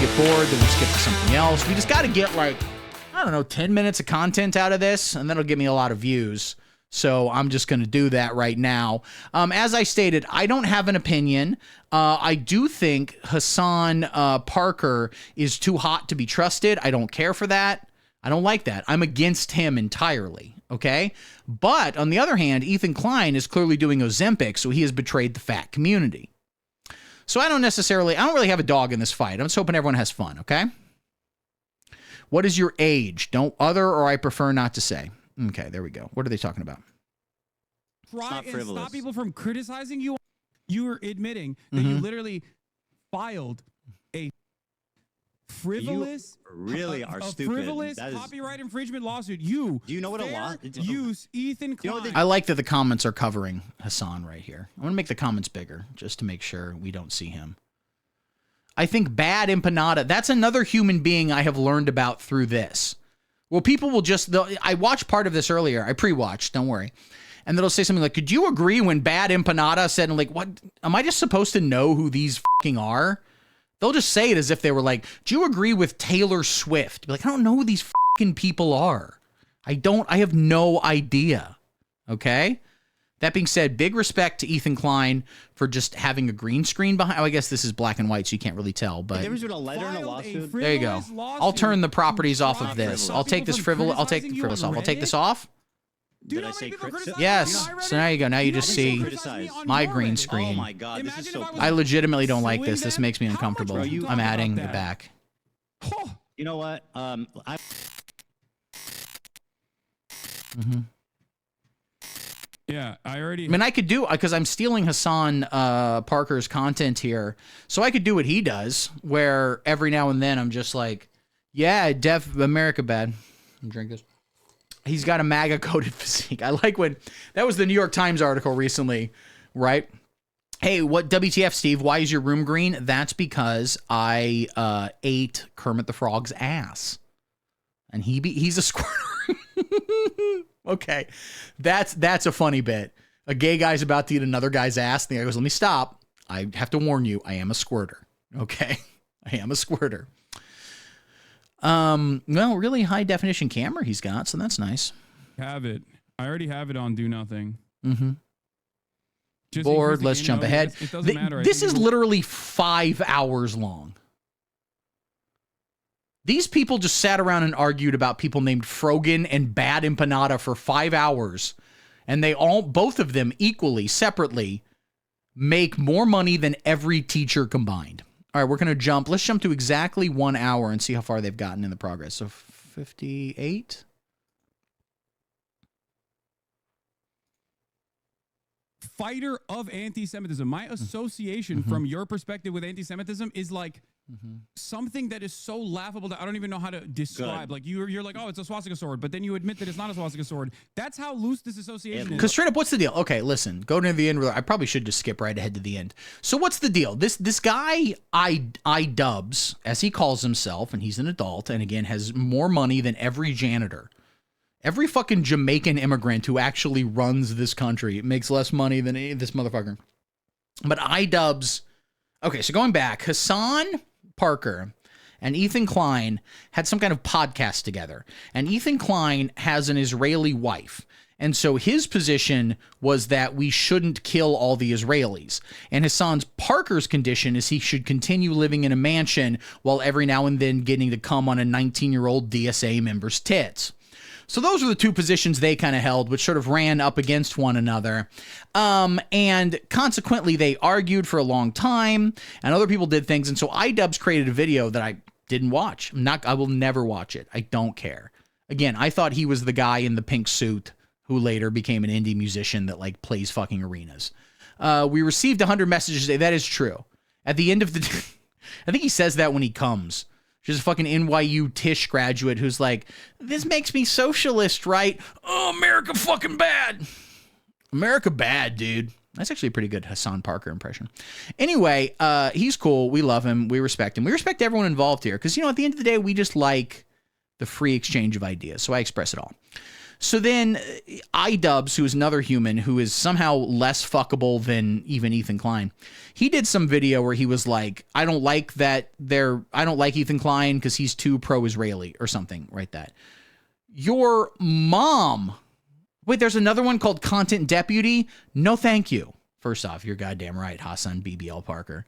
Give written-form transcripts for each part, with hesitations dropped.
get bored, then we'll skip to something else. We just got to get like, I don't know, 10 minutes of content out of this, and that'll give me a lot of views. So I'm just going to do that right now. As I stated, I don't have an opinion. I do think Hasan Parker is too hot to be trusted. I don't care for that. I don't like that. I'm against him entirely. Okay. But on the other hand, Ethan Klein is clearly doing Ozempic, so he has betrayed the fat community. So I don't really have a dog in this fight. I'm just hoping everyone has fun. Okay. What is your age? Don't other, or I prefer not to say. Okay, there we go. What are they talking about? Try and stop people from criticizing you. You're admitting that you literally filed a frivolous, frivolous copyright infringement lawsuit. Do you know what a lawsuit? Use Ethan Klein. I like that the comments are covering Hasan right here. I'm gonna make the comments bigger just to make sure we don't see him. I think bad empanada. That's another human being I have learned about through this. Well, people will just, I watched part of this earlier. I pre-watched, don't worry. And they'll say something like, could you agree when bad empanada said, and like, what, am I just supposed to know who these fucking are? They'll just say it as if they were like, do you agree with Taylor Swift? Be like, I don't know who these fucking people are. I have no idea. Okay? That being said, big respect to Ethan Klein for just having a green screen behind. Oh, I guess this is black and white, so you can't really tell. But there was a letter in a lawsuit. There you go. I'll turn the properties off of this. I'll take this frivolous. I'll take the frivolous off. I'll take this off. Did I say yes? So now you go. Now you just see my green screen. Oh my god, this is so. I legitimately don't like this. This makes me uncomfortable. I'm adding it back. You know what? Yeah, I mean, I could do, because I'm stealing Hasan Parker's content here, so I could do what he does, where every now and then I'm just like, yeah, America bad. Drink this. He's got a MAGA-coded physique. I like when, that was the New York Times article recently, right? Hey, what WTF, Steve? Why is your room green? That's because I ate Kermit the Frog's ass. And he's a squirter. Okay, that's a funny bit. A gay guy's about to eat another guy's ass. The guy goes, let me stop. I have to warn you, I am a squirter. Okay, I am a squirter. Well, really high definition camera he's got, so that's nice. Have it. I already have it on Do Nothing. Bored, let's jump ahead. It doesn't matter. This is literally 5 hours long. These people just sat around and argued about people named Frogan and Bad Empanada for 5 hours. And they both of them equally, separately, make more money than every teacher combined. All right, we're going to jump. Let's jump to exactly 1 hour and see how far they've gotten in the progress. So 58. Fighter of anti-Semitism. My association from your perspective with anti-Semitism is like something that is so laughable that I don't even know how to describe. Good. Like you're like, oh, it's a swastika sword, but then you admit that it's not a swastika sword. That's how loose this association is. Because straight up, what's the deal? Okay, listen, go to the end. I probably should just skip right ahead to the end. So what's the deal? This guy, I-dubs, as he calls himself, and he's an adult, and again, has more money than every janitor. Every fucking Jamaican immigrant who actually runs this country makes less money than this motherfucker. But I-dubs, okay, so going back, Hasan Parker and Ethan Klein had some kind of podcast together. And Ethan Klein has an Israeli wife. And so his position was that we shouldn't kill all the Israelis. And Hasan Parker's condition is he should continue living in a mansion while every now and then getting to come on a 19-year-old DSA member's tits. So those are the two positions they kind of held, which sort of ran up against one another. And consequently, they argued for a long time, and other people did things. And so iDubbbz created a video that I didn't watch. I will never watch it. I don't care. Again, I thought he was the guy in the pink suit who later became an indie musician that like plays fucking arenas. We received 100 messages today. That is true. At the end of the day, I think he says that when he comes. She's a fucking NYU Tisch graduate who's like, this makes me socialist, right? Oh, America fucking bad. America bad, dude. That's actually a pretty good Hasan Parker impression. Anyway, he's cool. We love him. We respect him. We respect everyone involved here. Because, you know, at the end of the day, we just like the free exchange of ideas. So I express it all. So then iDubbbz, who is another human who is somehow less fuckable than even Ethan Klein, he did some video where he was like, I don't like Ethan Klein because he's too pro-Israeli or something like that. Your mom. Wait, there's another one called Content Deputy. No, thank you. First off, you're goddamn right, Hasan BBL Parker.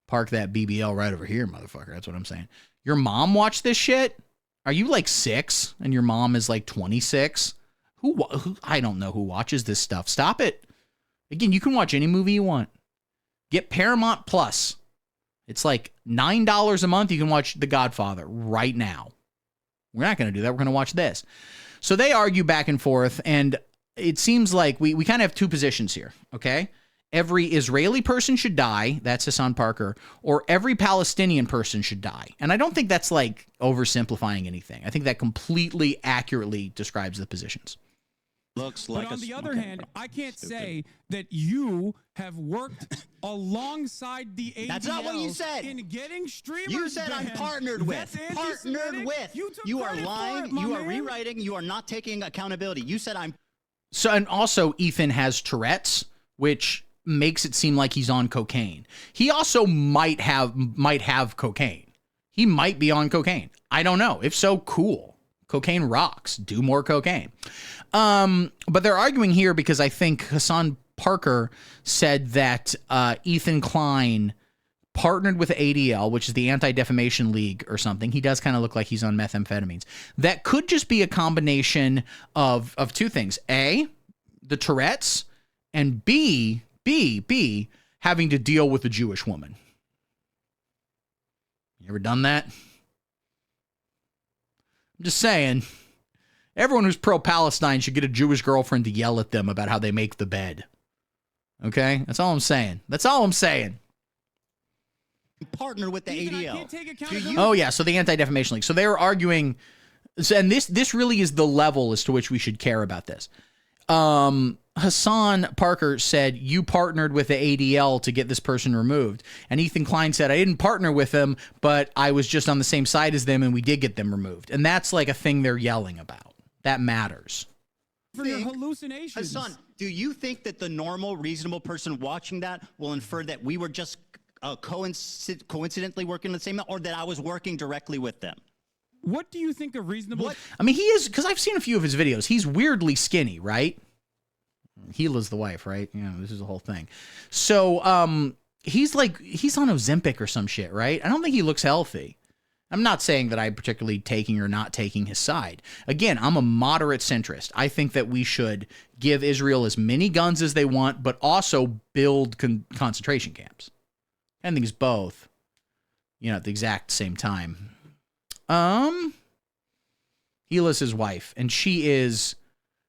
Park that BBL right over here, motherfucker. That's what I'm saying. Your mom watched this shit? Are you like 6 and your mom is like 26? Who I don't know who watches this stuff. Stop it. Again, you can watch any movie you want. Get Paramount Plus. It's like $9 a month. You can watch The Godfather right now. We're not going to do that. We're going to watch this. So they argue back and forth, and it seems like we kind of have two positions here, okay? Every Israeli person should die, that's Hasan Parker, or every Palestinian person should die. And I don't think that's like oversimplifying anything. I think that completely accurately describes the positions. Looks like. But on the other hand, I can't say that you have worked alongside the ADL. That's not what you said. In getting streamers. You said I'm partnered with. Partnered with. You are lying. You are rewriting. You are not taking accountability. You said I'm. So, and also Ethan has Tourette's, which makes it seem like he's on cocaine. He also might have cocaine. He might be on cocaine. I don't know. If so, cool. Cocaine rocks. Do more cocaine. But they're arguing here because I think Hasan Parker said that Ethan Klein partnered with ADL, which is the Anti-Defamation League or something. He does kind of look like he's on methamphetamines. That could just be a combination of two things. A, the Tourette's, and B, having to deal with a Jewish woman. You ever done that? I'm just saying, everyone who's pro-Palestine should get a Jewish girlfriend to yell at them about how they make the bed. Okay? That's all I'm saying. That's all I'm saying. Partner with the ADL. Oh, yeah, so the Anti-Defamation League. So they were arguing, and this really is the level as to which we should care about this. Hasan Parker said, you partnered with the ADL to get this person removed. And Ethan Klein said, I didn't partner with them, but I was just on the same side as them and we did get them removed. And that's like a thing they're yelling about. That matters. For your hallucinations. Hasan, do you think that the normal, reasonable person watching that will infer that we were just coincidentally working the same, or that I was working directly with them? What do you think a reasonable... I mean, he is, because I've seen a few of his videos. He's weirdly skinny, right? Gila's the wife, right? You know, this is the whole thing. So he's on Ozempic or some shit, right? I don't think he looks healthy. I'm not saying that I'm particularly taking or not taking his side. Again, I'm a moderate centrist. I think that we should give Israel as many guns as they want, but also build concentration camps. I think it's both, at the exact same time. Gila's his wife, and she is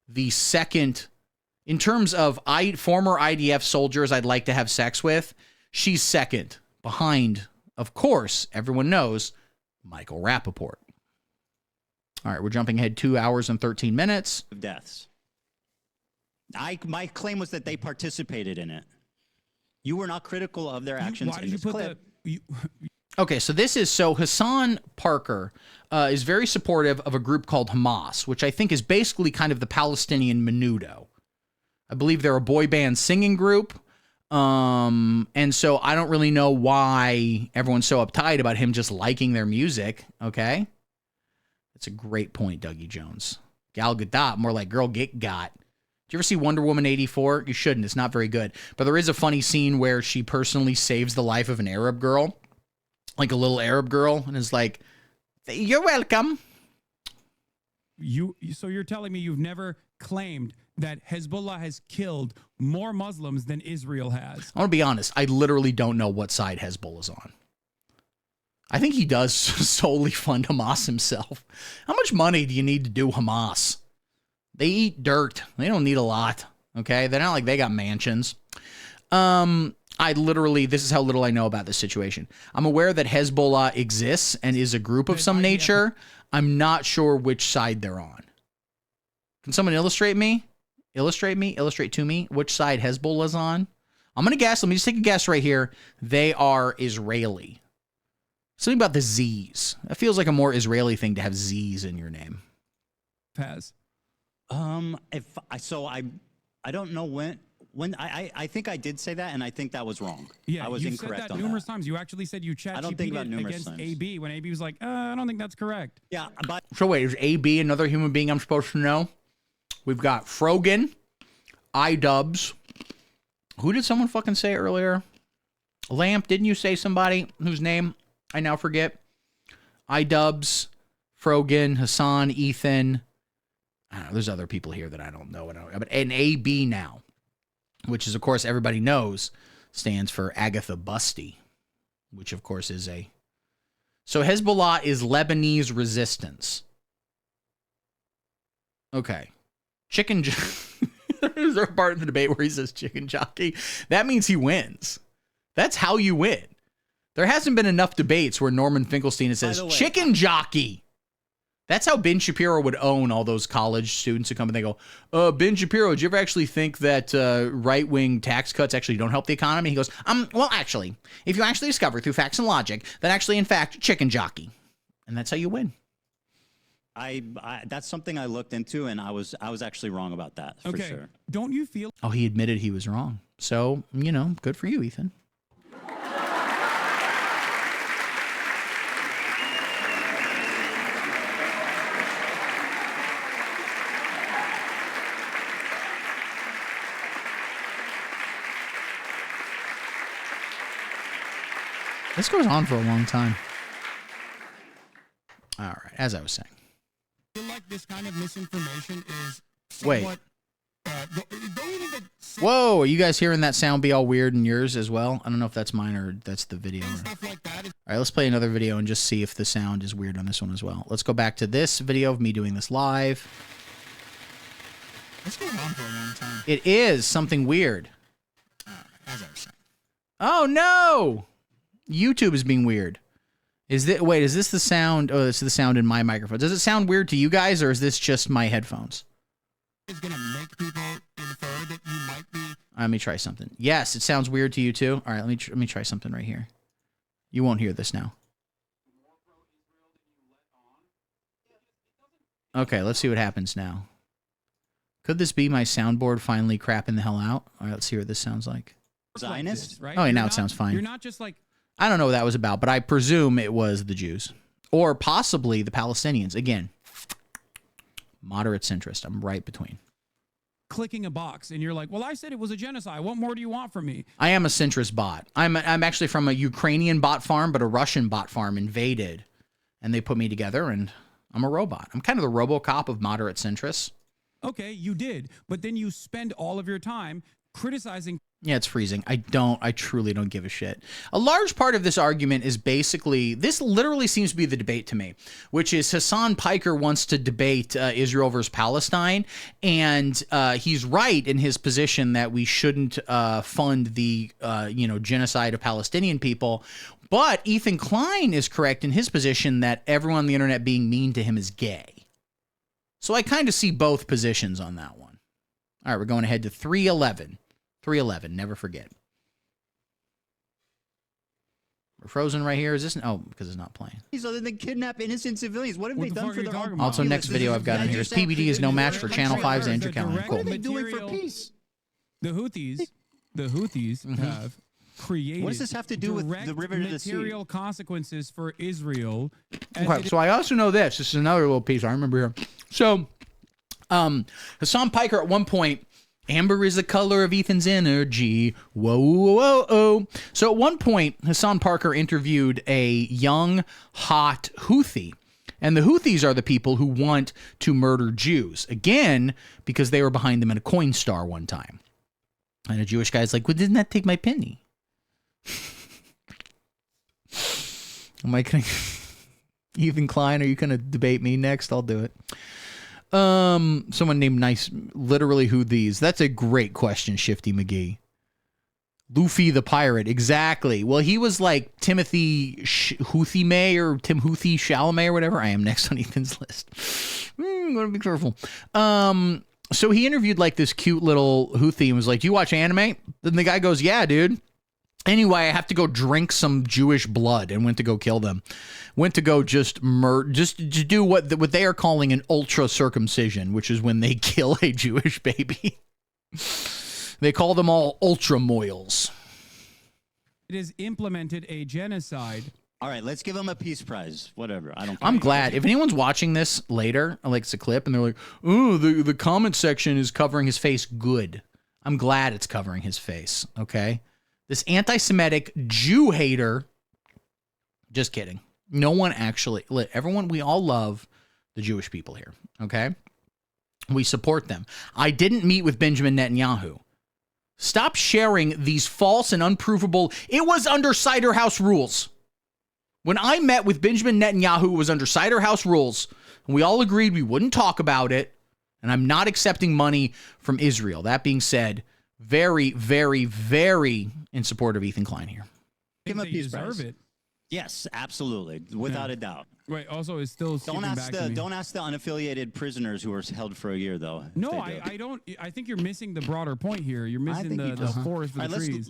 the second, in terms of former IDF soldiers I'd like to have sex with, she's second behind, of course, everyone knows, Michael Rappaport. All right, we're jumping ahead 2 hours and 13 minutes. Deaths. My claim was that they participated in it. You were not critical of their actions in this clip. Okay, so Hasan Parker is very supportive of a group called Hamas, which I think is basically kind of the Palestinian Menudo. I believe they're a boy band singing group. And so I don't really know why everyone's so uptight about him just liking their music. Okay. That's a great point, Dougie Jones. Gal Gadot, more like Girl Get Got. Did you ever see Wonder Woman 84? You shouldn't. It's not very good. But there is a funny scene where she personally saves the life of an Arab girl, like a little Arab girl, and is like, you're welcome. So you're telling me you've never claimed that Hezbollah has killed more Muslims than Israel has? I want to be honest. I literally don't know what side Hezbollah's on. I think he does solely fund Hamas himself. How much money do you need to do Hamas? They eat dirt. They don't need a lot. Okay? They're not like they got mansions. This is how little I know about this situation. I'm aware that Hezbollah exists and is a group of some nature. I'm not sure which side they're on. Can someone illustrate to me which side Hezbollah's on? I'm going to guess. Let me just take a guess right here. They are Israeli. Something about the Z's. It feels like a more Israeli thing to have Z's in your name. Has. I don't know when I think I did say that, and I think that was wrong. Yeah, I was you incorrect said that on numerous times. You actually said you chat GP'd against times. AB when AB was like, I don't think that's correct. Yeah, but So wait, is AB another human being I'm supposed to know? We've got Frogan, iDubbbz. Who did someone fucking say earlier? Lamp, didn't you say somebody whose name I now forget? iDubbbz, Frogan, Hasan, Ethan. I don't know, there's other people here that I don't know. But an AB now, which is, of course, everybody knows, stands for Agatha Busty, which, of course, is a... So Hezbollah is Lebanese resistance. Okay. Chicken... There's a part of the debate where he says chicken jockey. That means he wins. That's how you win. There hasn't been enough debates where Norman Finkelstein says chicken jockey. That's how Ben Shapiro would own all those college students who come and they go, Ben Shapiro, did you ever actually think that right-wing tax cuts actually don't help the economy? He goes, well, actually, if you actually discover through facts and logic that actually, in fact, chicken jockey. And that's how you win. That's something I looked into, and I was actually wrong about that, for sure. Don't you feel... Oh, he admitted he was wrong. So, good for you, Ethan. This goes on for a long time. All right, as I was saying. I feel like this kind of misinformation is somewhat... Wait. Whoa, are you guys hearing that sound be all weird in yours as well? I don't know if that's mine or that's the video. All right, let's play another video and just see if the sound is weird on this one as well. Let's go back to this video of me doing this live. This goes on for a long time. It is something weird. As I was saying. Oh, no! YouTube is being weird. Is this the sound? Oh, this is the sound in my microphone. Does it sound weird to you guys, or is this just my headphones? It's gonna make people infer that you might be... Let me try something. Yes, it sounds weird to you too. All right, let me try something right here. You won't hear this now. Okay, let's see what happens now. Could this be my soundboard finally crapping the hell out? All right, let's see what this sounds like. Zionist, right? Oh, wait, now it sounds fine. You're not just like... I don't know what that was about, but I presume it was the Jews. Or possibly the Palestinians. Again, moderate centrist. I'm right between. Clicking a box, and you're like, well, I said it was a genocide. What more do you want from me? I am a centrist bot. I'm actually from a Ukrainian bot farm, but a Russian bot farm invaded. And they put me together, and I'm a robot. I'm kind of the RoboCop of moderate centrists. Okay, you did. But then you spend all of your time criticizing... Yeah, it's freezing. I truly don't give a shit. A large part of this argument is basically, this literally seems to be the debate to me, which is Hasan Piker wants to debate Israel versus Palestine, and he's right in his position that we shouldn't fund the, genocide of Palestinian people, but Ethan Klein is correct in his position that everyone on the internet being mean to him is gay. So I kind of see both positions on that one. All right, we're going ahead to 311. 311, never forget. We're frozen right here. Is this? Oh, because it's not playing. Other than kidnap innocent civilians, what have they done for their own? Also, next video I've got in here is PBD is no match for Channel 5's Andrew Cowan. Cool. What are they doing for peace? The Houthis have created... What does this have to do with the river to the sea? Material consequences for Israel. Okay, so I also know this. This is another little piece I remember here. So, Hasan Piker at one point... Amber is the color of Ethan's energy. Whoa, whoa, whoa. So at one point, Hasan Piker interviewed a young, hot Houthi. And the Houthis are the people who want to murder Jews. Again, because they were behind them in a coin star one time. And a Jewish guy's like, well, didn't that take my penny? Am I going to... Ethan Klein, are you going to debate me next? I'll do it. Someone named Nice, literally who these? That's a great question, Shifty McGee. Luffy the pirate, exactly. Well, he was like Timothy Houthi May or Tim Houthi Chalamet or whatever. I am next on Ethan's list. I'm gonna be careful. So he interviewed like this cute little Houthi and was like, "Do you watch anime?" Then the guy goes, "Yeah, dude." Anyway, I have to go drink some Jewish blood and went to go kill them. Went to go just to do what they are calling an ultra circumcision, which is when they kill a Jewish baby. They call them all ultra moils. It has implemented a genocide. All right, let's give them a peace prize. Whatever. I don't care. I'm glad. If anyone's watching this later, like it's a clip, and they're like, "Oh, the comment section is covering his face," good. I'm glad it's covering his face. Okay. This anti-Semitic Jew hater. Just kidding. No one actually. Everyone, we all love the Jewish people here. Okay. We support them. I didn't meet with Benjamin Netanyahu. Stop sharing these false and unprovable. It was under Cider House rules. When I met with Benjamin Netanyahu, it was under Cider House rules. And we all agreed we wouldn't talk about it. And I'm not accepting money from Israel. That being said, very, very, very in support of Ethan Klein here. Give him a peace prize. It. Yes, absolutely, without a doubt. Wait, also it's still don't ask the unaffiliated prisoners who were held for a year though. No, I don't. I think you're missing the broader point here. You're missing the forest for the trees.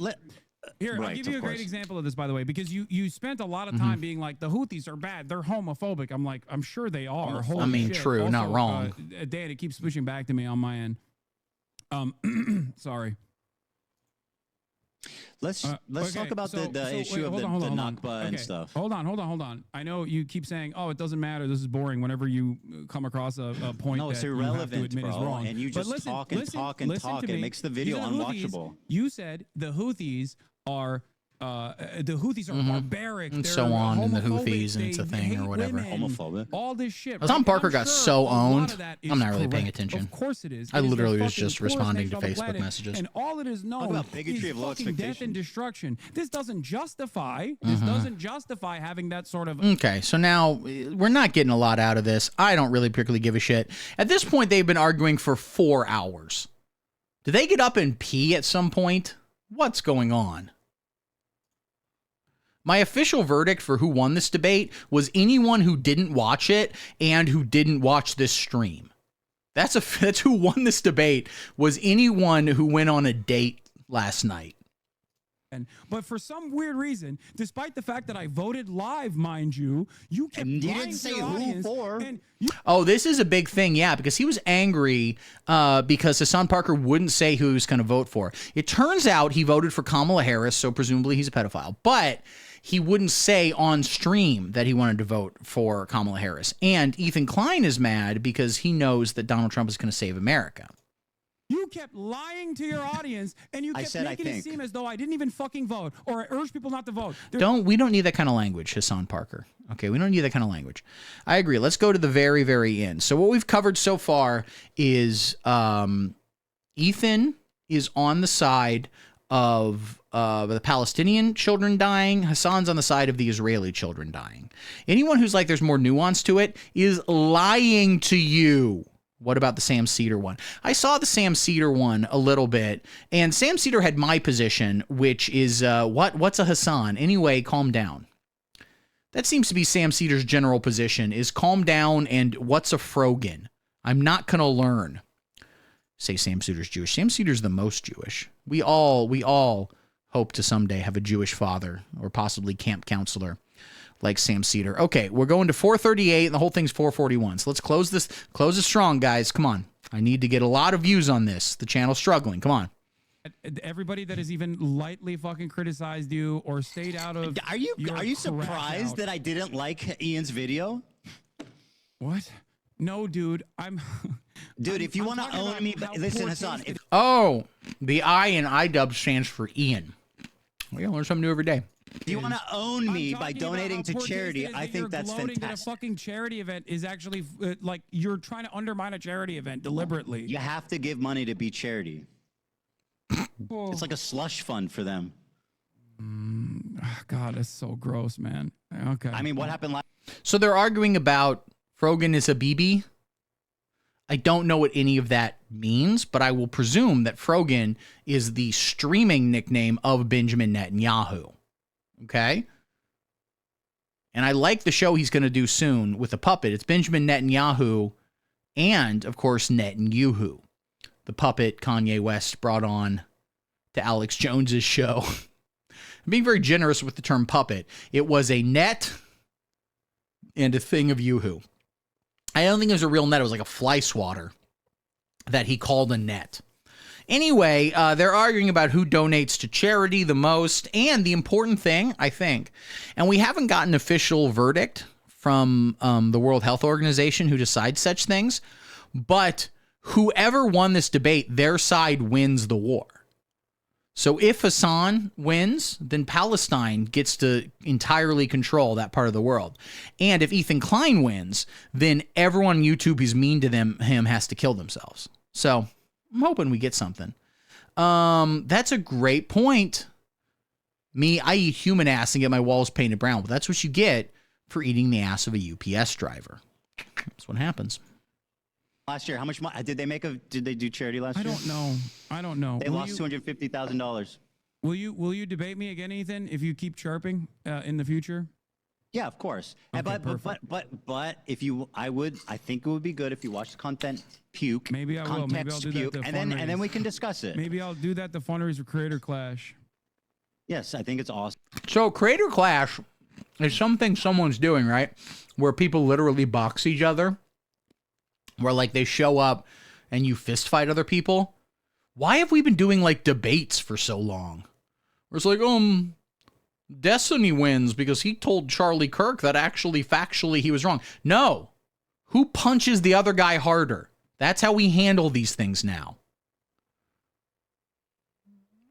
Here, I'll give you a great example of this, by the way, because you spent a lot of time being like, the Houthis are bad, they're homophobic. I'm like, I'm sure they are. I mean, shit. True, also, not wrong. Dan, it keeps pushing back to me on my end. Sorry. Let's talk about the issue of the Nakba and stuff. Hold on. I know you keep saying, "Oh, it doesn't matter. This is boring." Whenever you come across a point no, it's irrelevant, bro. Is wrong, and you just talk and talk and talk. It makes the video unwatchable. You said the Houthis are barbaric, and so on, and the Houthis, and it's a thing or whatever. Homophobic. All this shit. Hasan Parker got so owned. I'm not really paying attention. Of course it is. I literally was just responding to Facebook messages. And all it is known about bigotry of low fucking death and destruction. This doesn't justify. Having that sort of. Okay, so now we're not getting a lot out of this. I don't really particularly give a shit. At this point, they've been arguing for 4 hours. Do they get up and pee at some point? What's going on? My official verdict for who won this debate was anyone who didn't watch it and who didn't watch this stream. That's who won this debate, was anyone who went on a date last night. But for some weird reason, despite the fact that I voted live, mind you, you kept lying to your audience. Oh, this is a big thing, yeah, because he was angry because Hasan Parker wouldn't say who he was going to vote for. It turns out he voted for Kamala Harris, so presumably he's a pedophile. But he wouldn't say on stream that he wanted to vote for Kamala Harris. And Ethan Klein is mad because he knows that Donald Trump is going to save America. You kept lying to your audience, and you kept making it seem as though I didn't even fucking vote, or I urged people not to vote. We don't need that kind of language, Hasan Parker. Okay, we don't need that kind of language. I agree. Let's go to the very, very end. So what we've covered so far is Ethan is on the side of the Palestinian children dying. Hasan's on the side of the Israeli children dying. Anyone who's like there's more nuance to it is lying to you. What about the Sam Cedar one? I saw the Sam Cedar one a little bit, and Sam Cedar had my position, which is what's a Hasan? Anyway, calm down. That seems to be Sam Cedar's general position, is calm down and what's a Frogan? I'm not going to learn. Say Sam Cedar's Jewish. Sam Cedar's the most Jewish. We all hope to someday have a Jewish father or possibly camp counselor like Sam Cedar. Okay, we're going to 438, and the whole thing's 441. So let's close this strong, guys. Come on. I need to get a lot of views on this. The channel's struggling. Come on. Everybody that has even lightly fucking criticized you or stayed out of. Are you surprised that I didn't like Ian's video? What? No, dude. Dude, if you want to own me, listen, Hasan. The I in iDub stands for Ian. We gotta learn something new every day. If you want to own me by donating to charity, I think that's fantastic. That a fucking charity event is actually like you're trying to undermine a charity event deliberately. You have to give money to be charity. It's like a slush fund for them. God, that's so gross, man. Okay. I mean, what happened last? So they're arguing about Frogan is a BB. I don't know what any of that means, but I will presume that Frogan is the streaming nickname of Benjamin Netanyahu. Okay? And I like the show he's going to do soon with a puppet. It's Benjamin Netanyahu and, of course, Netanyahu, the puppet Kanye West brought on to Alex Jones's show. I'm being very generous with the term puppet. It was a net and a thing of Yoo-hoo. I don't think it was a real net. It was like a fly swatter that he called a net. Anyway, they're arguing about who donates to charity the most. And the important thing, I think, and we haven't gotten an official verdict from the World Health Organization who decides such things, but whoever won this debate, their side wins the war. So if Hasan wins, then Palestine gets to entirely control that part of the world. And if Ethan Klein wins, then everyone on YouTube who's mean to him has to kill themselves. So I'm hoping we get something. That's a great point. Me, I eat human ass and get my walls painted brown. But that's what you get for eating the ass of a UPS driver. That's what happens. Last year, how much money did they make? Did they do charity last year? I don't know. They lost $250,000. Will you debate me again, Ethan, if you keep chirping in the future? Yeah, of course. Okay, but if you, I think it would be good if you watch the content puke. Maybe I will. Maybe I'll do puke, that. And then we can discuss it. Maybe I'll do that. The fundraiser for Creator Clash. Yes, I think it's awesome. So Creator Clash is something someone's doing, right? Where people literally box each other. Where like they show up and you fist fight other people. Why have we been doing like debates for so long? Where it's like, Destiny wins because he told Charlie Kirk that actually factually he was wrong. No. Who punches the other guy harder? That's how we handle these things now.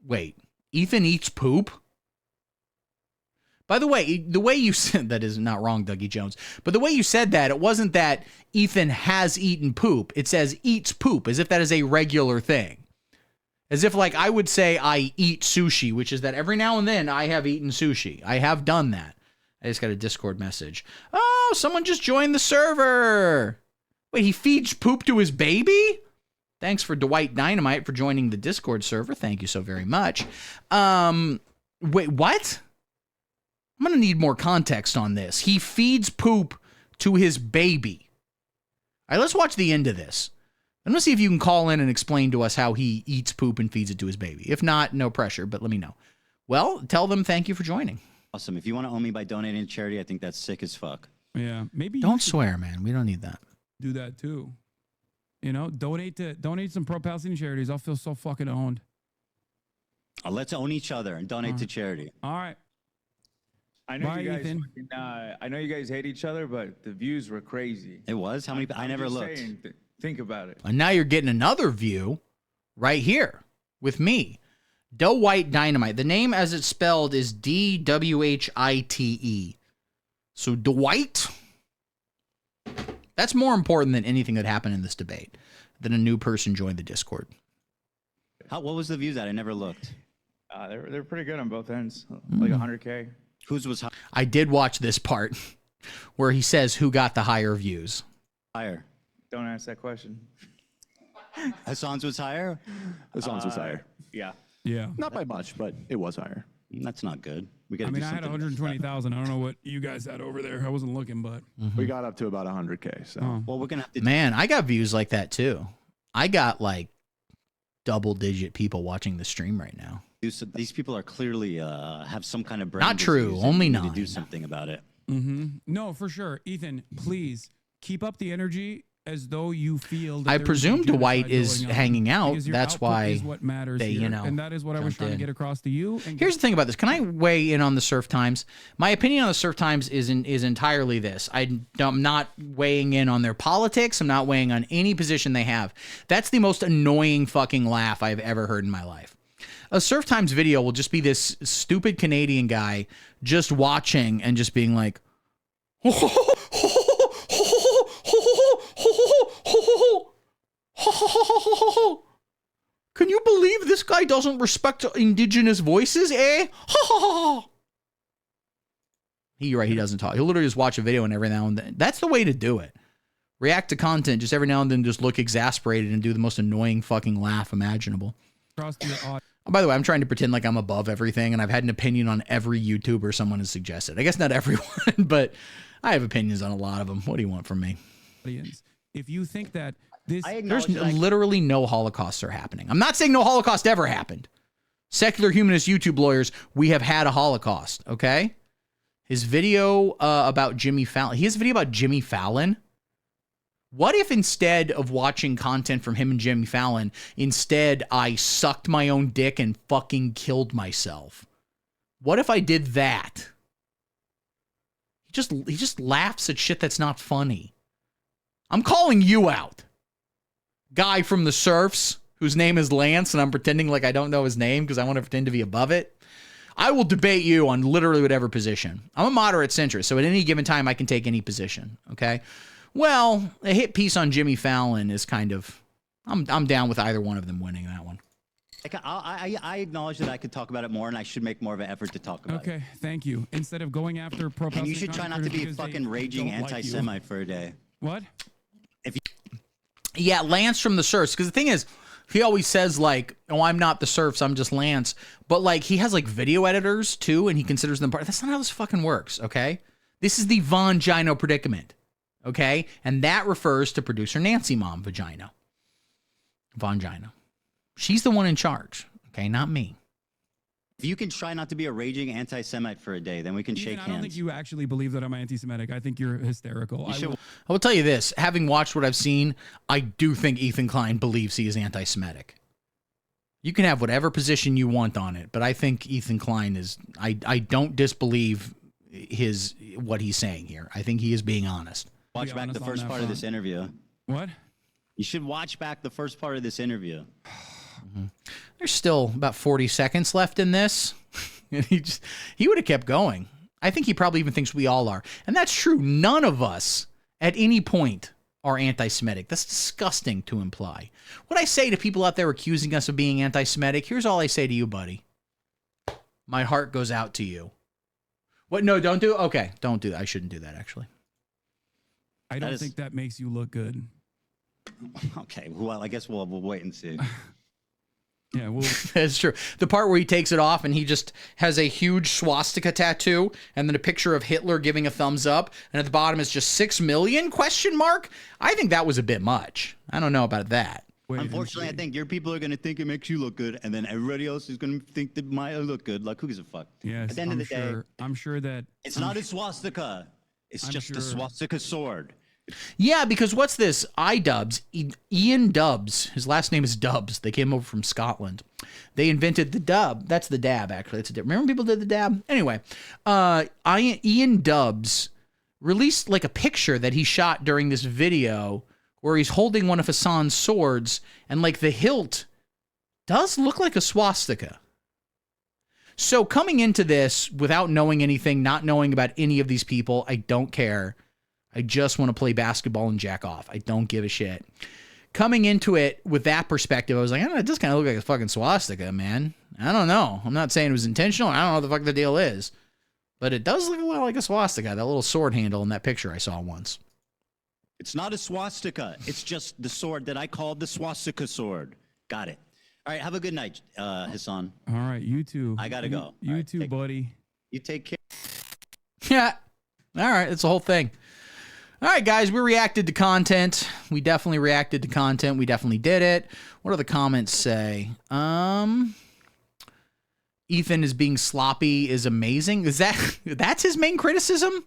Wait, Ethan eats poop? By the way you said that is not wrong, Dougie Jones. But the way you said that, it wasn't that Ethan has eaten poop. It says eats poop, as if that is a regular thing. As if like I would say I eat sushi, which is that every now and then I have eaten sushi. I have done that. I just got a Discord message. Oh, someone just joined the server. Wait, he feeds poop to his baby? Thanks for Dwight Dynamite for joining the Discord server. Thank you so very much. Wait, what? I'm going to need more context on this. He feeds poop to his baby. All right, let's watch the end of this. I'm going to see if you can call in and explain to us how he eats poop and feeds it to his baby. If not, no pressure, but let me know. Well, tell them thank you for joining. Awesome. If you want to own me by donating to charity, I think that's sick as fuck. Yeah, maybe. Don't swear, man. We don't need that. Do that too. You know, donate some pro-Palestinian charities. I'll feel so fucking owned. Let's own each other and donate to charity. All right. I know you guys. I know you guys hate each other, but the views were crazy. It was? How many? I never looked. Think about it. And now you're getting another view right here with me. Dwight Dynamite. The name as it's spelled is D-W-H-I-T-E. So Dwight. That's more important than anything that happened in this debate. That a new person joined the Discord. What was the views at? I never looked. They're pretty good on both ends. Like 100K. Whose was higher? I did watch this part where he says who got the higher views. Higher. Don't ask that question. Hasan's was higher? Hasan's was higher. Yeah. Yeah. Not by much, but it was higher. That's not good. I had 120,000. I don't know what you guys had over there. I wasn't looking, but we got up to about 100K. So well, we're gonna have to. Man, I got views like that too. I got like double-digit people watching the stream right now. These people are clearly have some kind of brain. Not true. Only 9. To do something about it. No, for sure. Ethan, please keep up the energy as though you feel. That I presume Dwight is hanging out. That's why is what matters they, here. And that is what I was trying to get across to you. Here's the thing about this. Can I weigh in on the Surf Times? My opinion on the Surf Times is entirely this. I'm not weighing in on their politics. I'm not weighing on any position they have. That's the most annoying fucking laugh I've ever heard in my life. A Surf Times video will just be this stupid Canadian guy just watching and just being like, can you believe this guy doesn't respect indigenous voices, eh? You're right, he doesn't talk. He'll literally just watch a video and every now and then. That's the way to do it. React to content, just every now and then just look exasperated and do the most annoying fucking laugh imaginable. By the way, I'm trying to pretend like I'm above everything, and I've had an opinion on every YouTuber someone has suggested. I guess not everyone, but I have opinions on a lot of them. What do you want from me? If you think that there's literally no Holocausts are happening. I'm not saying no Holocaust ever happened. Secular humanist YouTube lawyers, we have had a Holocaust, okay? His video about Jimmy Fallon. He has a video about Jimmy Fallon. What if instead of watching content from him and Jimmy Fallon, instead I sucked my own dick and fucking killed myself? What if I did that? He just laughs at shit that's not funny. I'm calling you out. Guy from the Surfs, whose name is Lance, and I'm pretending like I don't know his name because I want to pretend to be above it. I will debate you on literally whatever position. I'm a moderate centrist, so at any given time I can take any position, okay? Well, a hit piece on Jimmy Fallon is kind of... I'm down with either one of them winning that one. I acknowledge that I could talk about it more, and I should make more of an effort to talk about it. Okay, thank you. Instead of going after pro-Palestinian... And you should try not to be a fucking raging anti-Semite for a day. What? Yeah, Lance from the Surfs. Because the thing is, he always says, like, oh, I'm not the Surfs, I'm just Lance. But, like, he has, like, video editors, too, and he considers them part... That's not how this fucking works, okay? This is the Von Gino predicament, okay? And that refers to producer Nancy Mom Vagina. Von Gino. She's the one in charge, okay? Not me. If you can try not to be a raging anti-Semite for a day, then we can shake hands. I don't think you actually believe that I'm anti-Semitic. I think you're hysterical. I will tell you this. Having watched what I've seen, I do think Ethan Klein believes he is anti-Semitic. You can have whatever position you want on it, but I think Ethan Klein is... I don't disbelieve what he's saying here. I think he is being honest. Watch back the first part of this interview. What? You should watch back the first part of this interview. There's still about 40 seconds left in this. He would have kept going. I think he probably even thinks we all are. And that's true. None of us at any point are anti-Semitic. That's disgusting to imply. What I say to people out there accusing us of being anti-Semitic, here's all I say to you, buddy. My heart goes out to you. What? No, don't do it? Okay, don't do that. I shouldn't do that, actually. I don't think that makes you look good. Okay, well, I guess we'll wait and see. Yeah, well, that's true. The part where he takes it off and he just has a huge swastika tattoo and then a picture of Hitler giving a thumbs up, and at the bottom is just 6 million ? I think that was a bit much. I don't know about that. Unfortunately, I think your people are going to think it makes you look good, and then everybody else is going to think that might look good. Like, who gives a fuck? Yes, at the end of the day, I'm sure that it's not a swastika. It's just a swastika sword. Yeah, because what's this? Ian Dubs. His last name is Dubs. They came over from Scotland. They invented the dub. That's the dab, actually. Remember people did the dab? Anyway, Ian Dubs released like a picture that he shot during this video where he's holding one of Hasan's swords, and like the hilt does look like a swastika. So coming into this without knowing anything, not knowing about any of these people, I don't care. I just want to play basketball and jack off. I don't give a shit. Coming into it with that perspective, I was like, I don't know, it does kind of look like a fucking swastika, man. I don't know. I'm not saying it was intentional. I don't know what the fuck the deal is. But it does look a lot like a swastika, that little sword handle in that picture I saw once. It's not a swastika. It's just the sword that I called the swastika sword. Got it. All right, have a good night, Hasan. All right, you too. I got to go. You too, buddy. You take care. Yeah. All right, it's the whole thing. All right, guys, we reacted to content. We definitely reacted to content. We definitely did it. What do the comments say? Ethan is being sloppy is amazing. That's his main criticism?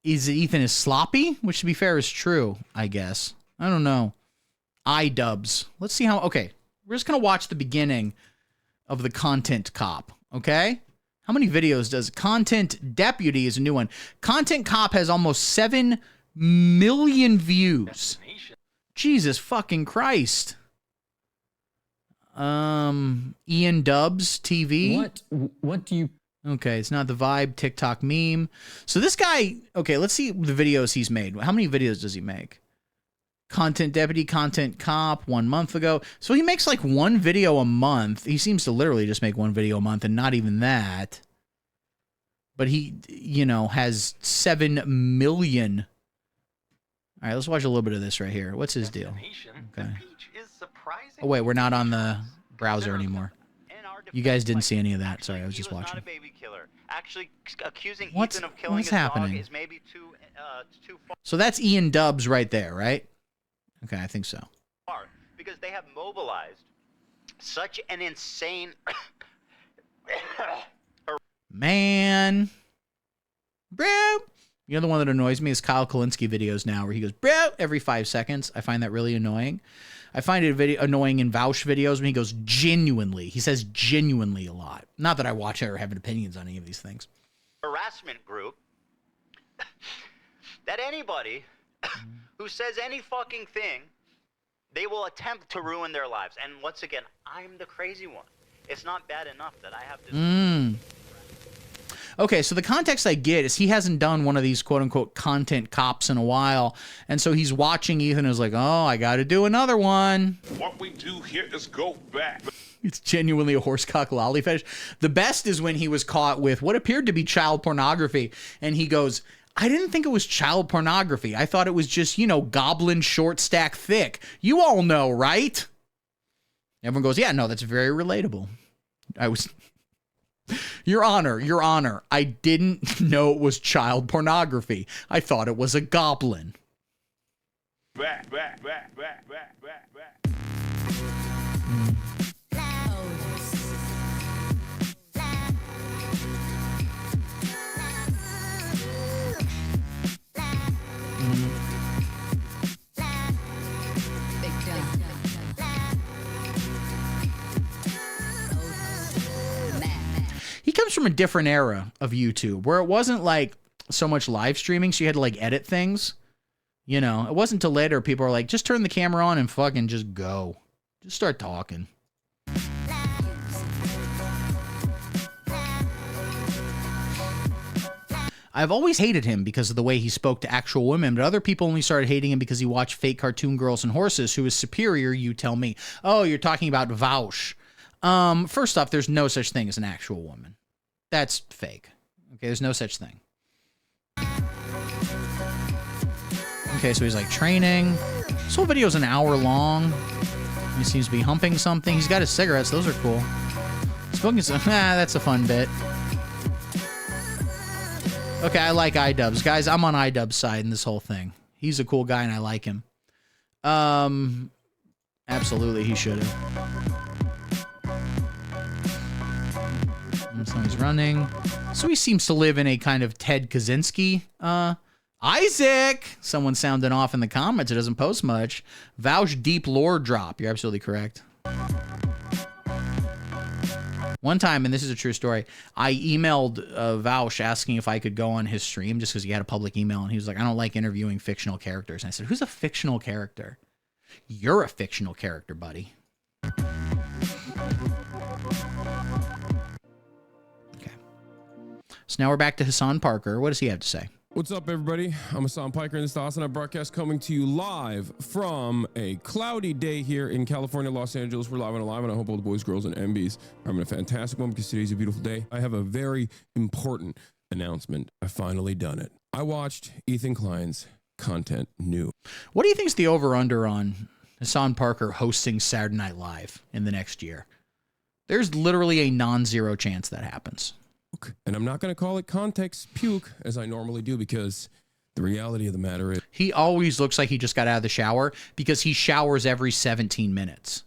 Is Ethan is sloppy? Which, to be fair, is true, I guess. I don't know. iDubbbz. Let's see how... Okay, we're just going to watch the beginning of the Content Cop, okay? How many videos does Content Deputy is a new one? Content Cop has almost 7 million views. Jesus fucking Christ. Ian Dubbbz TV. What do you... Okay, it's not the vibe TikTok meme. So this guy, okay, let's see the videos he's made. How many videos does he make? Content Deputy, Content Cop, 1 month ago. So he makes like one video a month. He seems to literally just make one video a month and not even that. But he, you know, has 7 million. All right, let's watch a little bit of this right here. What's his deal? Okay. Oh, wait, we're not on the browser anymore. You guys didn't see any of that. Sorry, I was just watching. Actually accusing What's Ethan of killing his happening? dog is maybe too far. So that's Ian Dubbbz right there, right? Okay, I think so. Because they have mobilized such an insane. Man. Bro. You know the one that annoys me is Kyle Kalinske videos now where he goes, bro, every 5 seconds. I find that really annoying. I find it annoying in Vaush videos when he goes genuinely. He says genuinely a lot. Not that I watch it or have opinions on any of these things. Harassment group that anybody who says any fucking thing, they will attempt to ruin their lives. And once again, I'm the crazy one. It's not bad enough that I have this. Okay, so the context I get is he hasn't done one of these quote-unquote content cops in a while, and so he's watching Ethan and is like, oh, I got to do another one. What we do here is go back. It's genuinely a horsecock lolly fetish. The best is when he was caught with what appeared to be child pornography, and he goes, I didn't think it was child pornography. I thought it was just, you know, goblin short stack thick. You all know, right? Everyone goes, yeah, no, that's very relatable. Your Honor, I didn't know it was child pornography. I thought it was a goblin. Back. He comes from a different era of YouTube where it wasn't like so much live streaming, so you had to like edit things. You know, it wasn't until later people are like, just turn the camera on and fucking just go. Just start talking. I've always hated him because of the way he spoke to actual women, but other people only started hating him because he watched fake cartoon girls and horses. Who is superior, you tell me. Oh, you're talking about Vaush. First off, there's no such thing as an actual woman. That's fake. Okay, there's no such thing. Okay, so he's like training. This whole video is an hour long. He seems to be humping something. He's got his cigarettes. Those are cool. Smoking some. That's a fun bit. Okay, I like iDubbbz. Guys, I'm on iDubbbz's side in this whole thing. He's a cool guy and I like him. Absolutely, he should have. So he's running. So he seems to live in a kind of Ted Kaczynski. Isaac! Someone sounding off in the comments. It doesn't post much. Vaush deep lore drop. You're absolutely correct. One time, and this is a true story, I emailed Vaush asking if I could go on his stream just because he had a public email, and he was like, I don't like interviewing fictional characters. And I said, who's a fictional character? You're a fictional character, buddy. Okay. So now we're back to Hasan Parker. What does he have to say? What's up, everybody? I'm Hasan Piker, and this is the Hasan broadcast coming to you live from a cloudy day here in California, Los Angeles. We're live and alive, and I hope all the boys, girls, and MBs are having a fantastic one because today's a beautiful day. I have a very important announcement. I've finally done it. I watched Ethan Klein's content new. What do you think is the over-under on Hasan Parker hosting Saturday Night Live in the next year? There's literally a non-zero chance that happens. And I'm not going to call it context puke as I normally do because the reality of the matter is he always looks like he just got out of the shower because he showers every 17 minutes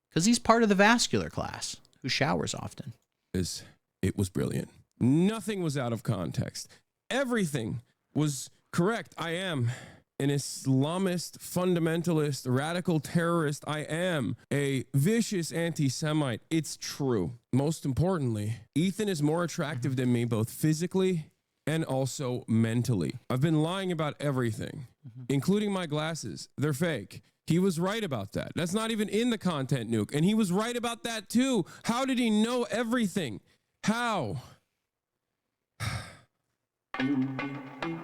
because he's part of the vascular class who showers often. It was brilliant. Nothing was out of context. Everything was correct. I am an Islamist, fundamentalist, radical terrorist. I am a vicious anti-Semite. It's true. Most importantly, Ethan is more attractive than me, both physically and also mentally. I've been lying about everything, including my glasses. They're fake. He was right about that. That's not even in the content nuke. And he was right about that too. How did he know everything? How?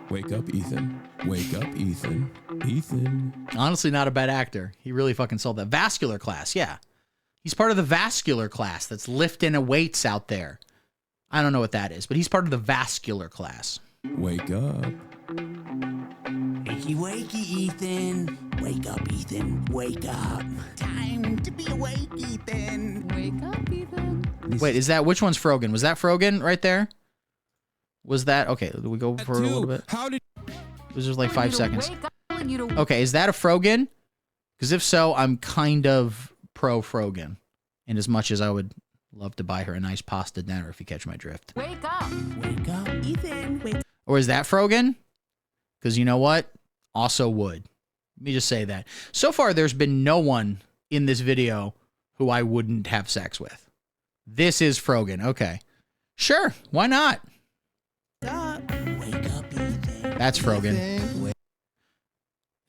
Wake up, Ethan. Wake up, Ethan. Ethan. Honestly, not a bad actor. He really fucking sold that. Vascular class, yeah. He's part of the vascular class that's lifting weights out there. I don't know what that is, but he's part of the vascular class. Wake up. Wakey, wakey, Ethan. Wake up, Ethan. Wake up. Time to be awake, Ethan. Wake up, Ethan. Wait, is that, which one's Frogan? Was that Frogan right there? Was that, okay, we go for a little bit. How did... It was just like 5 seconds. Okay, is that a Frogan? Because if so, I'm kind of pro Frogan. in as much as I would love to buy her a nice pasta dinner, if you catch my drift. Wake up, Ethan. Wake. Or is that Frogan? Because you know what? Also would. Let me just say that. So far, there's been no one in this video who I wouldn't have sex with. This is Frogan. Okay. Sure. Why not? Wake up, Ethan. That's Frogan.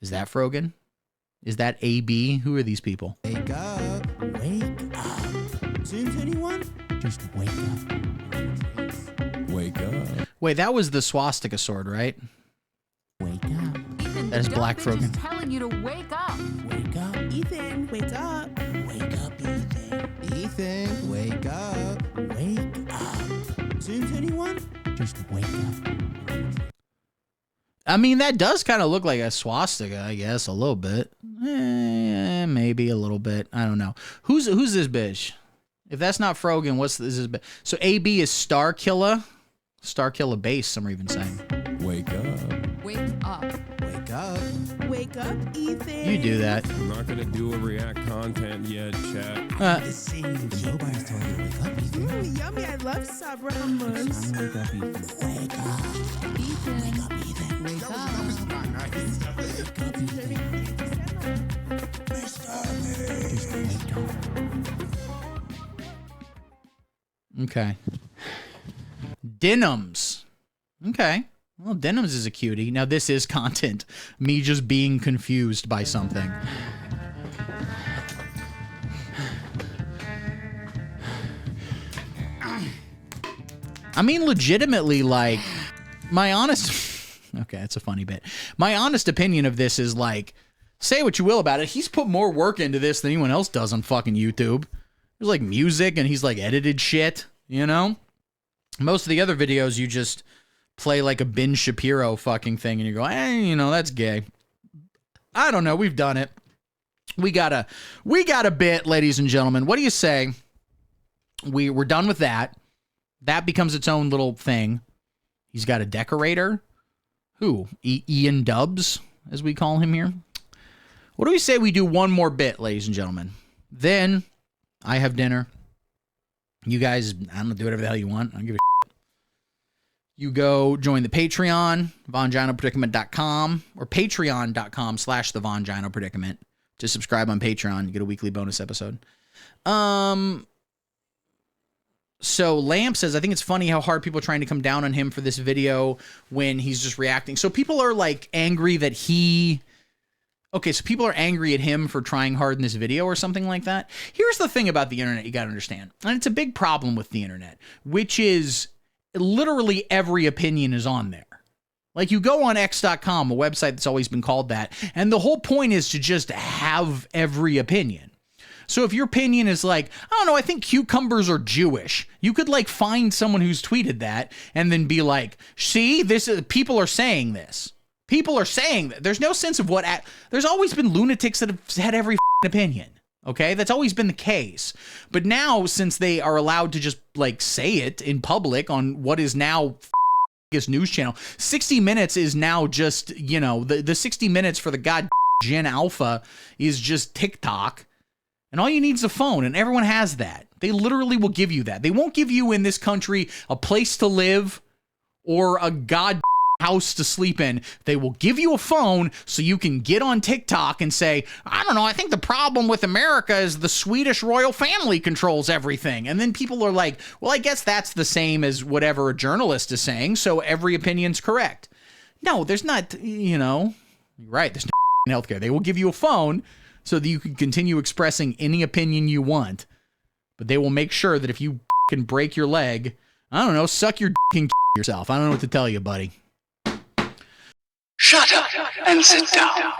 Is that Frogan? Is that AB? Who are these people? Wake up. Wake up. Since anyone, just wake up. Wake up. Wait, that was the swastika sword, right? Wake up. Ethan, that is Black Frogan. Telling you to wake up. Wake up, Ethan. Wake up. Wake up, Ethan. Ethan, wake up. Wake up. Since anyone, just wake up. I mean, that does kind of look like a swastika, I guess, a little bit. Maybe a little bit. I don't know. Who's this bitch? If that's not Frogan, what's this? So AB is Starkiller? Starkiller base, some are even saying. Wake up. Wake up. Wake up. Wake up, Ethan. You do that. I'm not going to do a react content yet, chat. Nobody's telling you to wake up, Ethan. Yummy, I love Sabra hummus. Wake up, Ethan. Wake up. Ethan. Wake up, Ethan. Wake up. Wake up, Ethan. Just wake up. Okay. Denims. Okay. Well, Denims is a cutie. Now, this is content. Me just being confused by something. I mean, legitimately, like, my honest... Okay, that's a funny bit. My honest opinion of this is, like, say what you will about it. He's put more work into this than anyone else does on fucking YouTube. There's, like, music, and he's, like, edited shit, you know? Most of the other videos, you just play like a Ben Shapiro fucking thing and you go, you know, that's gay. I don't know. We've done it. We got a bit, ladies and gentlemen. What do you say? We're done with that. That becomes its own little thing. He's got a decorator. Who? Ian Dubs, as we call him here. What do we say we do one more bit, ladies and gentlemen? Then I have dinner. You guys, I don't know, do whatever the hell you want. I don't give a shit. You go join the Patreon, VonGinoPredicament.com, or patreon.com/thevonginopredicament to subscribe on Patreon. You get a weekly bonus episode. So Lamp says, I think it's funny how hard people are trying to come down on him for this video when he's just reacting. So people are like angry that he... Okay, so people are angry at him for trying hard in this video or something like that. Here's the thing about the internet you got to understand. And it's a big problem with the internet, which is literally every opinion is on there. Like you go on x.com, a website that's always been called that, and the whole point is to just have every opinion. So if your opinion is like, I don't know, I think cucumbers are Jewish, you could like find someone who's tweeted that and then be like, see, people are saying this. People are saying that. There's no sense of what... There's always been lunatics that have had every opinion, okay? That's always been the case. But now, since they are allowed to just, like, say it in public on what is now biggest news channel, 60 Minutes is now just, you know, the 60 Minutes for the god Gen Alpha is just TikTok. And all you need is a phone, and everyone has that. They literally will give you that. They won't give you, in this country, a place to live or a god house to sleep in. They will give you a phone so you can get on TikTok and say, I don't know, I think the problem with America is the Swedish royal family controls everything. And then people are like, well, I guess that's the same as whatever a journalist is saying, so every opinion's correct. No, there's not, you know, you're right, there's no healthcare. They will give you a phone so that you can continue expressing any opinion you want. But they will make sure that if you can break your leg, I don't know, suck your and yourself. I don't know what to tell you, buddy. Shut up and sit down.